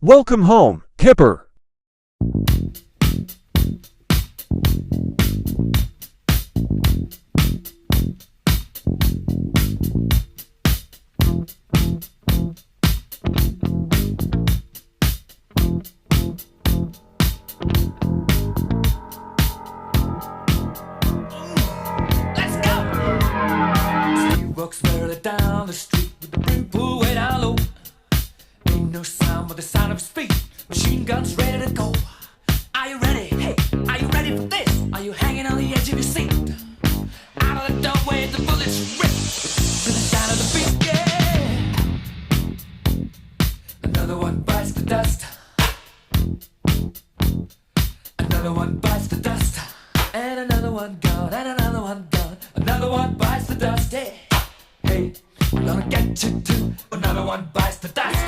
Welcome home, Kipper. Let's go! Steve walks merrily down the street with the brim pulled way down low. Ain't no sound but the sound of his feet. Machine guns ready to go. Are you ready? Hey, are you ready for this? Are you hanging on the edge of your seat? Out of the doorway, the bullets rip to the sound of the beat. Yeah. Another one bites the dust. Another one bites the dust. And another one gone, and another one gone. Another one bites the dust. Hey, hey, we're gonna get you too. Another one bites the dust.